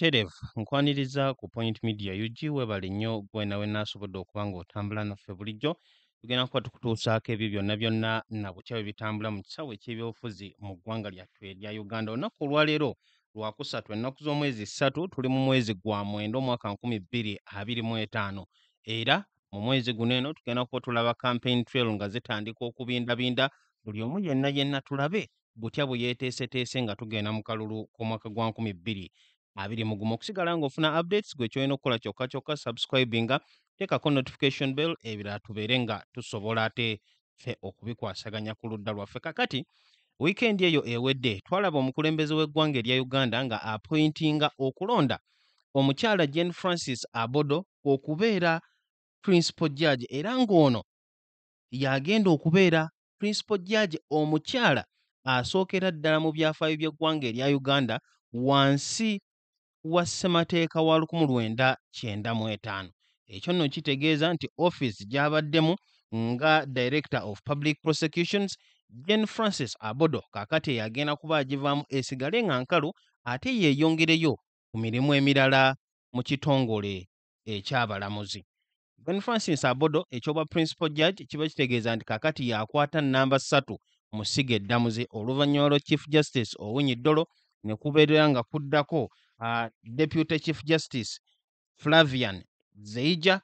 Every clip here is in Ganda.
butereevu nkwaniriza ku Point Media UG webale nnyo gwe nawe naasobodde okuba ng'otambula naffe bulijjo tugenda kuba tukutuusaako ebyo byonna na butya bwe bitambula mu kisawo eky'ebyobufuzi mu ggwanga lyattu erya Uganda. Olunaku olwaleero lwakusatu ennaku z'omwezi 3 tuli mu mwezi gwa mwenda omwaka 2025 era mu mwezi guno eno tugenda kuba tulaba campaign trail nga zitandika okubindabinda buli omu yenna tulabe butya bwe yeeteeseteese nga tugenda mu kalulu k'omwaka gwa 2021 okusigala ng'ofuna updates gwe kyolina okukola kyokka subscribinga teekako notification bell ebirala tubeere nga tusobola ate ffe okubikwasaganya ku ludda lwaffe. Kakati weekend eyo ewedde twalaba omukulembeze w'eggwanga erya Uganda nga appointinga okulonda omukyala Jane Francis Abodo okubeera principal judge era ng'ono yagenda okubeera principal judge omukyala asookera ddala mu byafaayo by'eggwanga erya Uganda wansi wa ssemateeka wa 1995. Ekyo nno kitegeeza nti office gy'abaddemu nga Director of Public Prosecutions Jane Francis Abodo kaakati yagenda kuba agivaamu esigale nga nkalu ate yeeyongereyo ku mirimu emirala mu kitongole eky'abalamuzi. Jane Francis Abodo ekyobwa principal judge kiba kitegeeza nti kaakati yakwata nnamba 3 mu ssiga eddamuzi oluvannyuma lwa Chief Justice Owiny Dollo ne kubeerera nga kuddako Deputy Chief Justice Flavian Zeija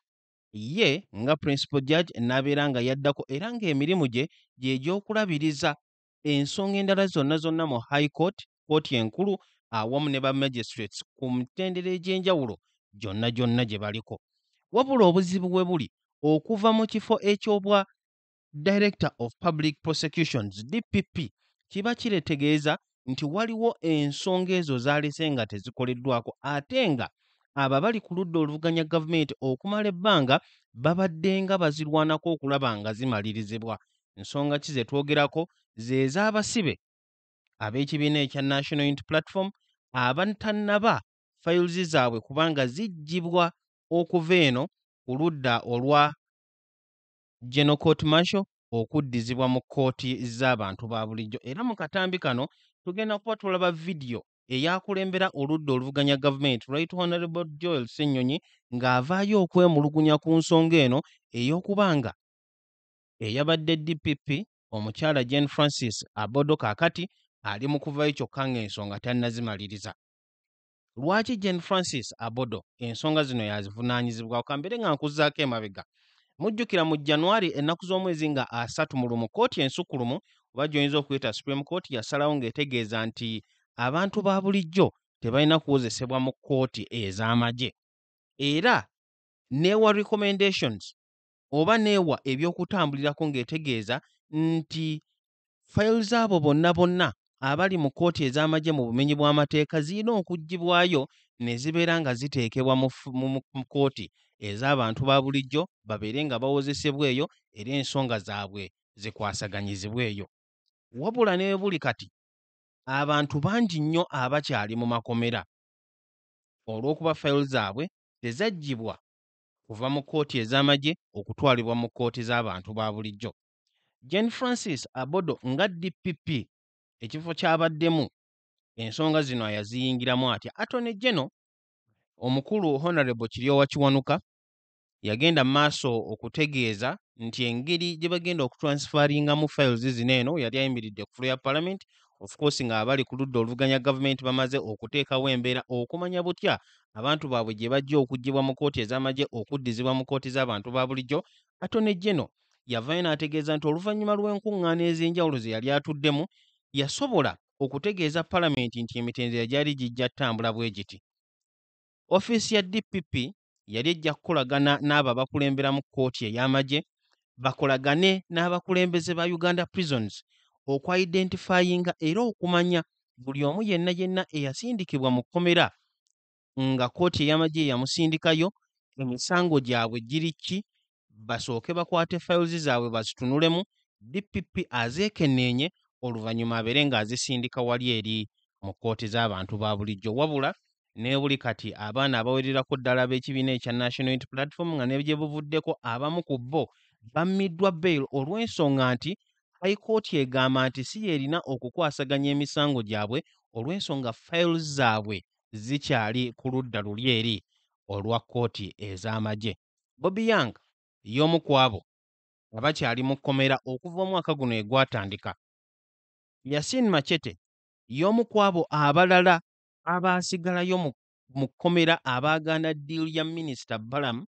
ye nga principal judge n'abeera nga yaddako era ng'emirimu gye gy'egyokulabiriza ensonga endala zonna mu High Court, kkooti enkulu awamu ne ba magistrates ku mitendera egy'enjawulo gyonna gye baliko. Wabula obuzibu bwe buli okuva mu kifo eky'obwa Director of Public Prosecutions DPP kiba kiretegeeza nti waliwo ensonga ezo zaalese nga tezikoleddwako ate nga abo bali ku ludda oluvuganya gavumenti okumala ebbanga babadde nga bazirwanako okulaba nga zimalirizibwa. Ensonga ki ze twogerako ze z'abasibe ab'ekibiina ekya National Unity Platform abatannaba files zaabwe kubanga zijjibwa okuva eno ku ludda olwa General Court Martial okuddizibwa mu kkooti z'abantu ba bulijjo. Era mu katambi kano tugenda kuba tulaba vidiyo eyakulembera oludda oluvuganya gavumenti Right Honorable Joel Ssennyonyi ng'avaayo okwemulugunya ku nsonga eno ey'okubanga eyabadde DPP omukyala Jane Francis Abodo kaakati ali mu kuvaayo kyokka ng'ensonga tannazimaliriza. Lwaki Jane Francis Abodo ensonga zino yazivunaanyizibwa kambere nga nkuzzaako emabega? Mujjukira mu January ennaku z'omwezi nga 31 kkooti ensukkulumu oba gy'oyinza okuyita Supreme Court yasalawo ng'etegeeza nti abantu ba bulijjo tebalina kuwozesebwa mu kkooti ez'amagye era neewa recommendations oba neewa eby'okutambulirako ng'etegeeza nti files abo bonna abali mu kkooti ez'amagye mu bumenyi bw'amateeka zirina okuggyibwayo ne zibeera nga ziteekebwa mu kkooti ez'abantu ba bulijjo babeere nga bawozesebwa eyo era ensonga zaabwe zikwasaganyizibwa eyo. Wabula ne buli kati abantu bangi nnyo abakyali mu makomera olw'okuba files zaabwe tezaggyibwa kuva mu kkooti ez'amagye okutwalibwa mu kkooti z'abantu ba bulijjo. Jane Francis Abodo nga DPP ekifo ky'abaddemu ensonga zino yaziyingiramu atya. Attorney General omukulu Honorable Kiryowa Kiwanuka yagenda maaso okutegeeza nti engeri gye bagenda okutransferingamu files zino eno yali ayimiridde ku floor ya Parliament of course nga abali ku ludda oluvuganya gavumenti bamaze okuteekawo embeera okumanya butya abantu baabwe gye bajja okuggyibwa mu kkooti ez'amagye okuddizibwa mu kkooti z'abantu ba bulijjo. Attorney General yavaayo n'ategeeza nti oluvannyuma lw'enkuŋŋaana ez'enjawulo ze yali atuddemu yasobola okutegeeza Parliament nti emitendera gyali gijja ttambula bwe giti. Office ya DPP yali ejja kukolagana n'abo abakulembera mu kkooti ey'amagye bakolagane n'abakulembeze ba Uganda Prisons okwa-identifyinga era okumanya buli omu yenna eyasindikibwa mu kkomera nga kkooti ey'amagye yamusindikayo emisango gyabwe giri ki, basooke bakwate files zaabwe bazitunulemu, DPP azeekenneenye oluvannyuma abeere ng'azisindika wali eri mu kkooti z'abantu ba bulijjo. Wabula ne buli kati abaana abawererako ddala ab'ekibiina ekya National Unity Platform nga ne gye buvuddeko abamu ku bo bammiddwa bail olw'ensonga nti High Court egamba nti si yerina okukwasaganya emisango gyabwe olw'ensonga files zaabwe zikyali ku ludda luli eri olwa kkooti ez'amagye. Bobby Young y'omu ku abo abakyali mu kkomera okuva omwaka guno egwatandika. Yasin Machete y'omu ku abo abalala abaasigalayo mu kkomera abaagaana ddiiru ya minisita Balamu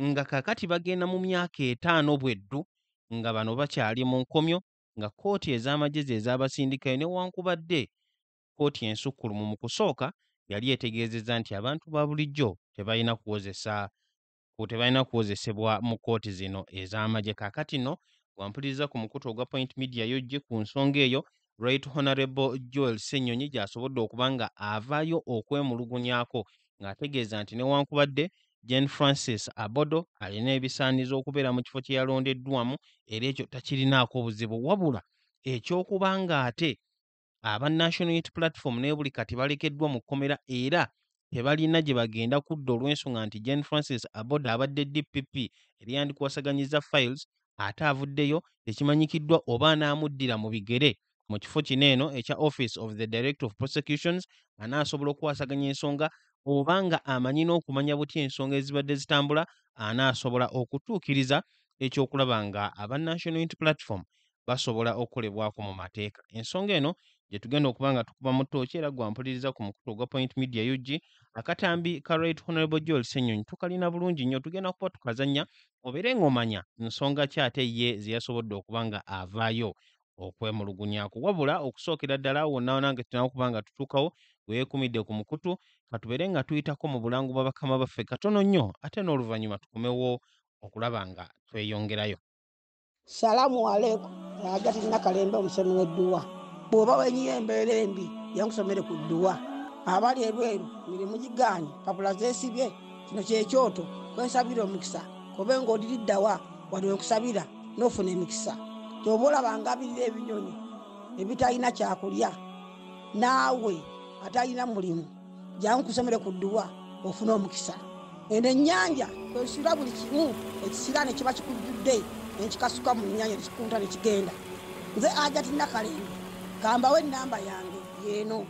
nga kaakati bagenda mu myaka 5 bweddu nga bano bakyali mu nkomyo nga kkooti ez'amagye ze ez'abasindikayo newankubadde kkooti ensukkulumu mu kusooka yali etegeezezza nti abantu ba bulijjo tebalina kuwozesebwa mu kkooti zino ez'amagye. Kaakati nno wampuliriza ku mukutu ogwa Point Media yojje ku nsonga eyo, Right Honorable Joel Ssenyonyi gy'asobodde okuba nga avaayo okwemulugunyako ng'ategeeza nti newankubadde Jane Francis Abodo alina ebisaanizo okubeera mu kifo kye yalondeddwamu era ekyo takirinaako buzibu, wabula ekyokuba ng'ate aba National Unity Platform ne buli kati balekeddwa mu kkomera era tebalina gye bagenda kudda olw'ensonga nti Jane Francis Abodo abadde DPP eryandikuwasaganyizza files ate avuddeyo tekimanyikiddwa oba anaamuddira mu bigere mu kifo kino eno ekya Office of the Director of Prosecutions anaasobola okuwasaganya ensonga oba nga amanyi n'okumanya butya ensonga ezibadde zitambula, anaasobola okutuukiriza ekyokulaba nga aba National Unity Platform basobola okukolebwako mu mateeka. Ensonga eno gye tugenda okuba nga tukuba mu ttooki era gwampuliriza ku mukutu ogwa Point Media UG. Akatambi ka Right Honorable Joel Ssenyonyi tukalina bulungi nnyo, tugenda kuba tukazannya obeere ng'omanya nsonga ki ate ye ze yasobodde okuba nga avaayo okwemulugunyako. Wabula okusookera ddala wonna nange tunakuba nga tutuukawo weekumidde ku mukutu katubeere nga tuyitako mu bulangu bwa bakama baffe katono nnyo ate n'oluvannyuma tukomewo okulaba nga tweyongerayo. Salamu alaikum. Ajati Nakalembe omusomi w'edduwa. Bw'oba wenyiye embeera embi yankusomere ku dduwa. Abali ebweru mirimu gigaanye papula zeesibye kino kyekyoto kwensabira omukisa kobe ng'odiriddawa wali wenkusabira n'ofuna emikisa. Ky'oba olabanga abirira ebinyonyi ebitalina kyakulya naawe atalina mulimu jangu kusomere ku dduwa ofuna omukisa. Eno ennyanja kwesula buli kimu ekisira ne kiba kikujjudde nekikasuka mu nnyanja nekikunta nekigenda. Nze Ajati Nakalembe kambawo ennamba yange yeeno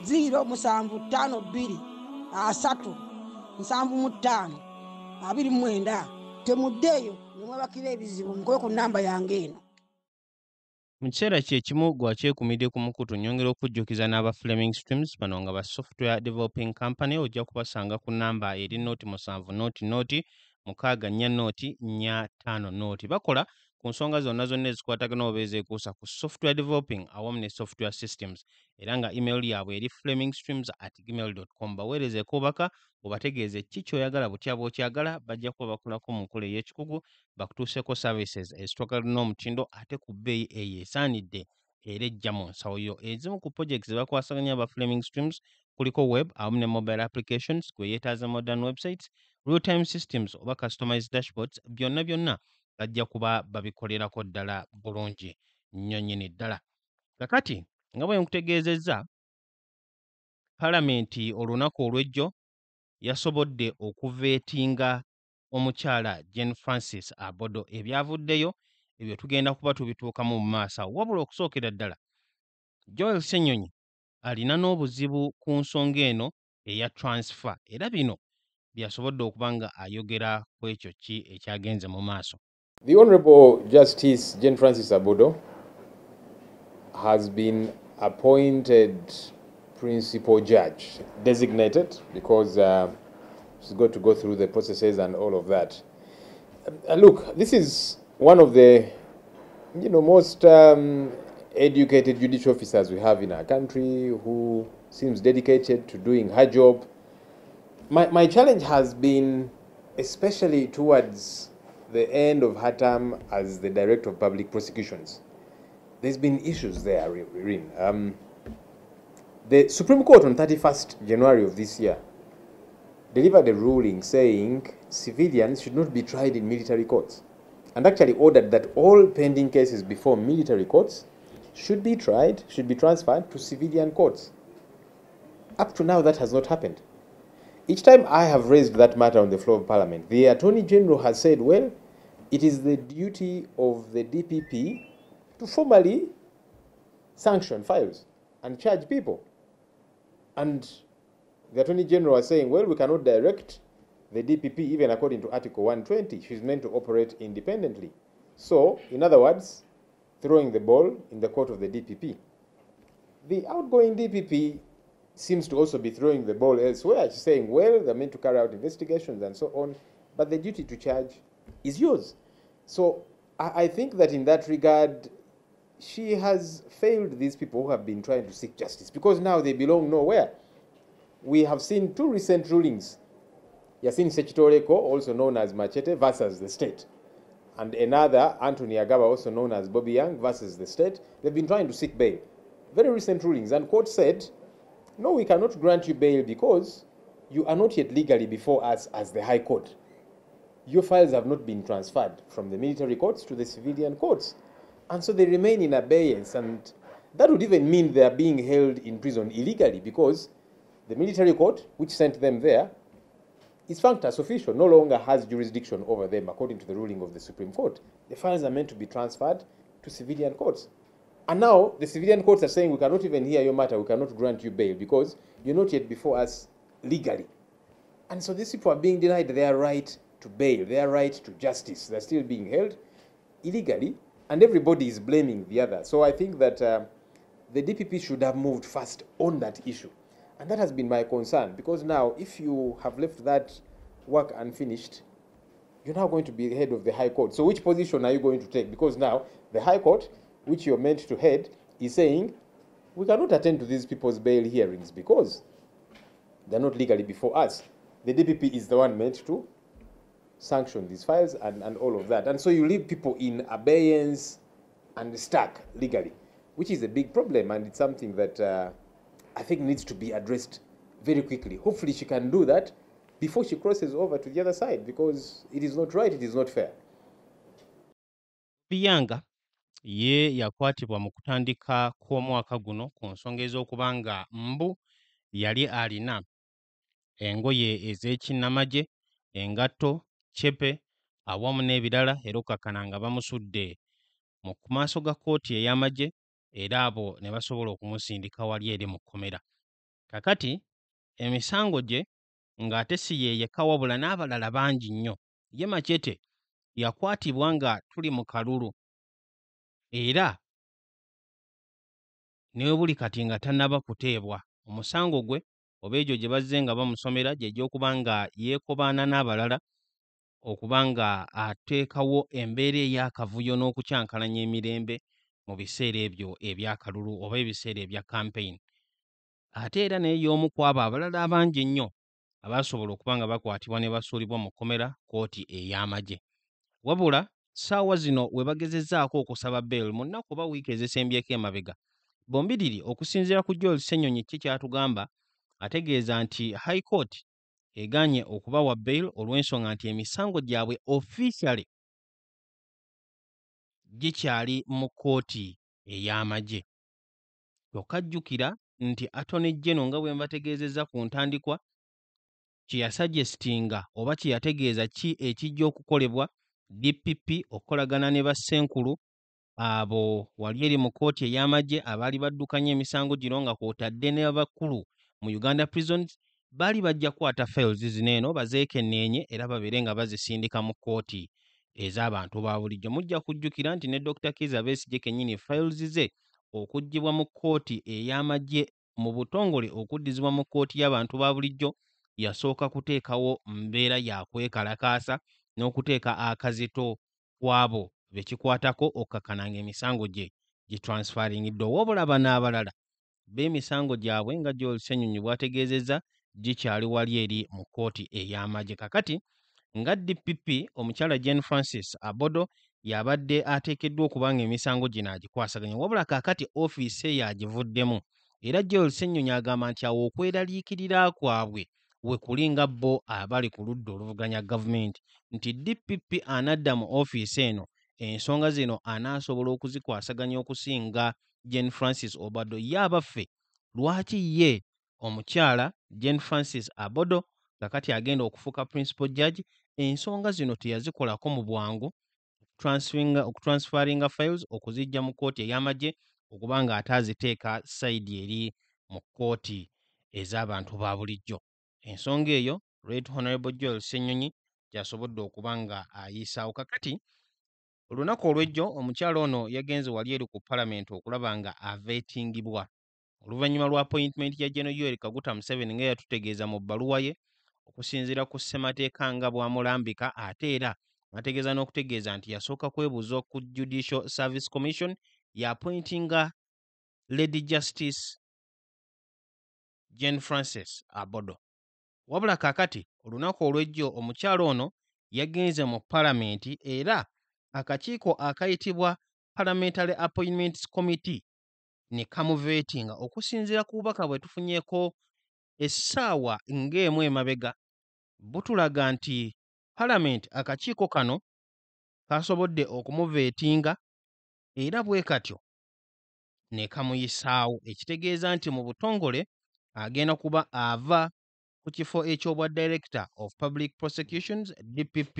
075237529. Temuddeeyo nemwebakira ebizibu mukobe ku nnamba yange eno. Mu kiseera kyekimu gwakyekuumidde ku mukutu nnyongera okujjukiza n'aba Fleming Streams bano nga ba Software Developing Company ojja kubasanga ku nnamba eri 07-64-450. Bakola ku nsonga zonna ezikwatagana oba ezeekuusa ku software developing awamu ne software systems era nga email yaabwe eri flemingstreams@gmail.com. Baweerezeeko obubaka obategeeze ki ky'oyagala butya bw'okyagala bajja kuba bakolako mu nkola ey'ekikugu bakutuuseeko services ezitokalina omutindo ate ku bbeeyi eyo esaanidde era ejja mu nsawo yo. Ezimu ku projects ze bakwasaganya aba Fleming Streams kuliko web awamu ne mobile applications gwe yeetaaza modern websites, real-time systems oba customized dashboards, byonna bajja kuba babikolerako ddala bulungi nnyo nnyini ddala. Kakati nga bwe nkutegeezezza, Palamenti olunaku olw'ejjo yasobodde okuveetinga omukyala Jane Francis Abodo. Ebyavuddeyo ebyo tugenda kuba tubituukamu mu maaso awo, wabula okusookera ddala Joel Ssenyonyi alina n'obuzibu ku nsonga eno eya transfer era bino byasobodde okuba nga ayogera ku ekyo ki ekyagenze mu maaso. The Honorable Justice Jane Francis Abodo has been appointed principal judge, designated because she's got to go through the processes and all of that. Look, this is one of the most educated judicial officers we have in our country who seems dedicated to doing her job. My challenge has been especially towards the end of her term as the Director of Public Prosecutions. There's been issues there, Rin. The Supreme Court on 31st January of this year delivered a ruling saying civilians should not be tried in military courts and actually ordered that all pending cases before military courts should be transferred to civilian courts. Up to now, that has not happened. Each time I have raised that matter on the floor of Parliament, the Attorney General has said, well, it is the duty of the DPP to formally sanction files and charge people. And The Attorney General was saying, well, we cannot direct the DPP, even according to Article 120. She's meant to operate independently. So, in other words, throwing the ball in the court of the DPP. The outgoing DPP seems to also be throwing the ball elsewhere. She's saying, well, they're meant to carry out investigations and so on, but the duty to charge is yours. So I think that in that regard, she has failed these people who have been trying to seek justice, because now they belong nowhere. We have seen two recent rulings. Yasin Sechitoreko, also known as Machete, versus the state. And another, Anthony Agaba, also known as Bobby Young, versus the state. They've been trying to seek bail. Very recent rulings. And court said, no, we cannot grant you bail because you are not yet legally before us as the High Court. Your files have not been transferred from the military courts to the civilian courts. And so they remain in abeyance. And that would even mean they are being held in prison illegally, because the military court, which sent them there, is functus official, no longer has jurisdiction over them according to the ruling of the Supreme Court. The files are meant to be transferred to civilian courts. And now the civilian courts are saying, we cannot even hear your matter, we cannot grant you bail because you're not yet before us legally. And so these people are being denied their right to bail, their right to justice. They're still being held illegally, and everybody is blaming the other. So I think that the DPP should have moved fast on that issue. And that has been my concern, because now if you have left that work unfinished, you're now going to be the head of the High Court. So which position are you going to take? Because now the High Court, which you're meant to head, is saying, we cannot attend to these people's bail hearings because they're not legally before us. The DPP is the one meant to sanction these files and all of that. And so you leave people in abeyance and stuck legally, which is a big problem, and it's something that I think needs to be addressed very quickly. Hopefully she can do that before she crosses over to the other side, because it is not right, it is not fair. Biyanga ye yakwatibwa mu kutandika kw'omwaka guno ku nsonga ez'okuba nga mbu yali alina engoye ez'ekinnamagye, engatto, cepe awamu n'ebirala, era okakkana nga bamusudde mu maaso ga kkooti ey'amagye, era abo ne basobola okumusindika wali eri mu kkomera. Kakati emisango gye ng'ate si ye yekka wabula n'abalala bangi nnyo. Ye Machete yakwatibwa nga tuli mu kalulu, era ne buli kati nga tannaba kuteebwa. Omusango gwe oba egyo gye bazze nga bamusomera gye gy'okuba nga yeekobaana n'abalala okuba nga ateekawo embeera ey'akavuyo n'okukyankalanya emirembe mu biseera ebyo ebyakalulu oba ebiseera ebya campaign. Ate era naye y'omu ku abo abalala abangi ennyo abaasobola okuba nga bakwatibwa ne basuulibwa mu kkomera kkooti ey'amagye. Wabula ssaawa zino we bagezezzaako okusaba bail mu nnaku oba wiiki ezisembyeko emabega, bombiriri okusinziira ku Joel Ssenyonyi ki ky'atugamba, ategeeza nti High Court egaanye okubawa bail olw'ensonga nti emisango gyabwe officially gikyali mu kkooti ey'amagye. Kyokka jjukira nti Attorney General nga bwe mbategeezezza ku ntandikwa, kye yasuggestinga oba kye yategeeza ki ekijja okukolebwa DPP okukolagana ne bassenkulu abo wali eri mu kkooti ey'amagye abaali baddukanya emisango gino nga kw'otadde n'abakulu mu Uganda Prisons, baali bajja kukwata files zino eno bazeekenneenye era babeere nga bazisindika mu kkooti ez'abantu ba bulijjo. Mujja kujjukira nti ne Dr. Kizza Besigye kennyini files ze okuggibwa mu kkooti ey'amagye mu butongole okuddizibwa mu kkooti y'abantu ba bulijjo, yasooka kuteekawo mbeera ya kwekalakaasa n'okuteeka akazito kw'abo be kikwatako okkakkana ng'emisango gye gitransfaringidde. Wabula bano abalala b'emisango gyabwe nga Joel Ssenyonyi bw'ategeezezza gikyali wali eri mu kkooti ey'amagye. Kakati nga DPP omukyala Jane Francis Abodo y'abadde ateekeddwa okuba ng'emisango gino agikwasaganya, wabula kaakati ofiisi ye agivuddemu, era Joel Ssenyonyi agamba nti awo okweraliikirira kwabwe we kuli nga bo abali ku ludda oluvuganya gavumenti, nti DPP anadda mu ofiisi eno ensonga zino anaasobola okuzikwasaganya okusinga Jane Francis Abodo. Ye abaffe lwaki ye omukyala Jane Francis Abodo kakati agenda okufuuka principal judge, ensonga zino teyazikolako mu bwangu okutransfaringa files okuzijja mu kkooti ey'amagye okuba nga ate aziteeka sayidi eri mu kkooti ez'abantu ba bulijjo. Ensonga eyo Right Honorable Joel Ssenyonyi gy'asobodde okuba nga ayiisaawo. Kakati olunaku olw'ejjo omukyala ono yagenze wali eri ku Palamenti okulaba nga aveetingibwa oluvannyuma lwa appointment ya General Yoweri Kaguta Museveni nga yatutegeeza mu bbaluwa ye okusinziira ku ssemateeka nga bw'amulambika, ate era ategeeza n'okutegeeza nti yasooka kwebuuza ku Judicial Service Commission y'appointinga Lady Justice Jane Francis Abodo. Wabula kaakati olunaku olw'ejjo omukyala ono yagenze mu Palamenti era akakiiko akayitibwa Parliamentary Appointments Committee ne kamuveetinga okusinziira ku bubaka bwe tufunyeeko essaawa ng'emu emabega. Butulaga nti Palamenti akakiiko kano kasobodde okumuveetinga era bwe katyo ne kamuyisaawo, ekitegeeza nti mu butongole agenda kuba ava ku kifo eky'obwa Director of Public Prosecutions DPP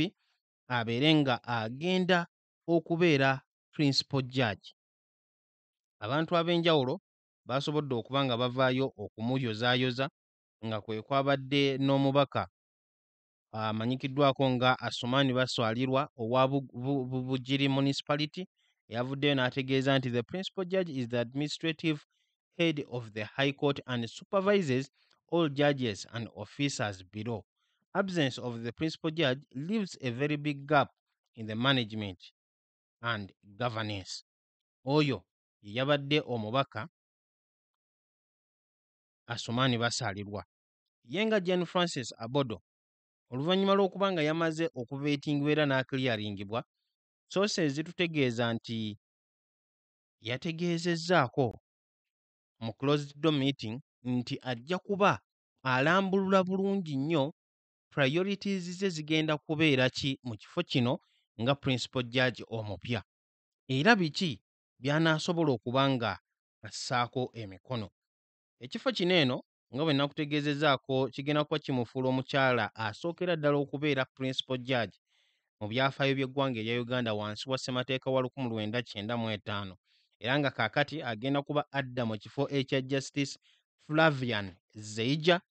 abeere nga agenda okubeera Principal Judge. Abantu ab'enjawulo basobodde okuba nga bavaayo okumuyozaayoza nga kwe kwabadde n'omubaka amanyikiddwako nga Asumani Baswalirwa owa Bugiri Municipality yavuddeyo n'ategeeza nti the Principal Judge is the administrative head of the High Court and supervises all judges and officers below. Absence of the Principal Judge leaves a very big gap in the management and governance. Oyo yabadde omubaka Asumani Basalirwa. Yenga Jane Francis Abodo oluvannyuma lw'okuba nga yamaze okuveetingibwa era n'akliyaringibwa, sources zitutegeeza nti yategeezezzaako mu closed door meeting nti ajja kuba alambulula bulungi nnyo priorities ze zigenda kubeera ki mu kifo kino nga Principal Judge omupya, era biki by'anaasobola okuba nga assaako emikono. Ekifo kino eno nga bwe nakutegeezezzaako kigenda kuba kimufuula omukyala asookera ddala okubeera Principal Judge mu byafaayo by'eggwanga erya Uganda wansi wa ssemateeka wa 1995, era nga kaakati agenda kuba adda mu kifo ekya Justice Flavian Zeija.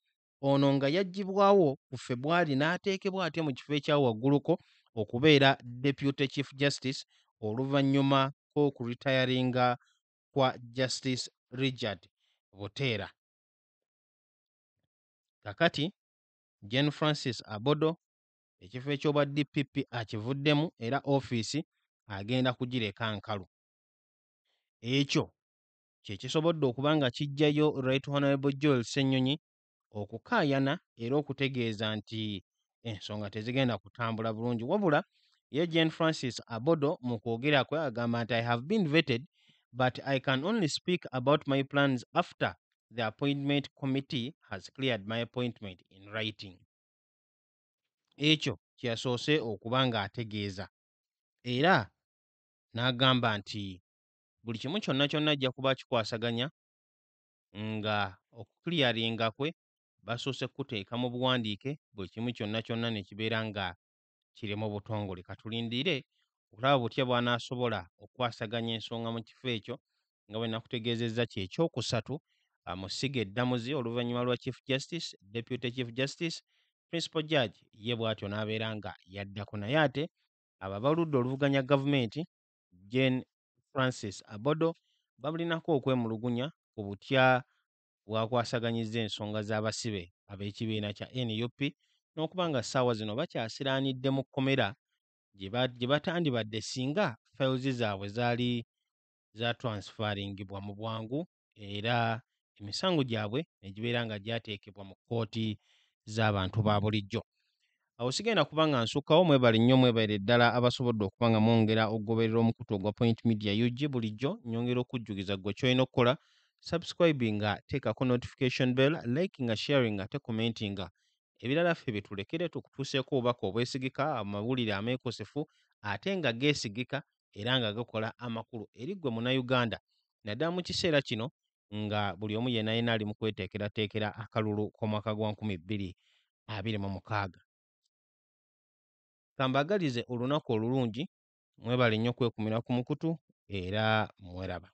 Ono nga yaggyibwawo ku February n'ateekebwa ate mu kifo ekya wagguluko okubeera Deputy Chief Justice oluvannyuma kw'okuritayaringa kwa Justice Richard Buteera. Kakati Jane Francis Abodo ekifo eky'obwa DPP akivuddemu era ofiisi agenda kugireka nkalu. Ekyo kye kisobodde okuba nga kijjayo Right Honorable Joel Ssenyonyi okukaayana era okutegeeza nti ensonga tezigenda kutambula bulungi. Wabula ye Jane Francis Abodo mu kwogera kwe agamba nti I have been vetted but I can only speak about my plans after the appointment committee has cleared my appointment in writing. Ekyo kyasoose okuba nga ategeeza era n'agamba nti buli kimu kyonna kyonna ajja kuba kikwasaganya nga okukliyaringa kwe basoose kuteeka mu buwandiike, buli kimu kyonna kyonna ne kibeera nga kiri mu butongole. Katulindire okulaba butya bw'anaasobola okukwasaganya ensonga mu kifo ekyo nga bwe nakutegeezezza kyekyokusatu mu ssiga eddamuzi oluvannyuma lwa Chief Justice, Deputy Chief Justice, Principal Judge ye bw'atyo n'abeera nga yaddako. Naye ate abo abaludde oluvuganya gavumenti Jane Francis Abodo bamulinako okwemulugunya ku butya bwakwasaganyizza ensonga z'abasibe ab'ekibiina kya NUP n'okuba nga ssaawa zino bakyasiraanidde mu kkomera gye batandibadde singa files zaabwe zaali zatransferingibwa mu bwangu era emisango gyabwe ne gibeera nga gyateekebwa mu kkooti z'abantu ba bulijjo. Awo sigenda kuba nga nsukkawo. Mwebale nnyo, mwebale ddala abasobodde okuba nga mwongera okugoberera omukutu ogwa Point Media UG. Bulijjo nnyongera okujjukiza gwe ky'olina okukola subscribinga, teekako notification bell, likinga, sharinga ate commentinga. Ebirala ffe bitulekere tukutuuseeko obubaka obwesigika, amawulire ameekosefu ate nga geesigika era nga gakola amakulu eri ggwe Munnayuganda, naddala mu kiseera kino nga buli omu yenna yenna ali mu kweteekerateekera akalulu k'omwaka gwa 2026. Kambagalize olunaku olulungi, mwebale nnyo kwekumira ku mukutu era mweraba.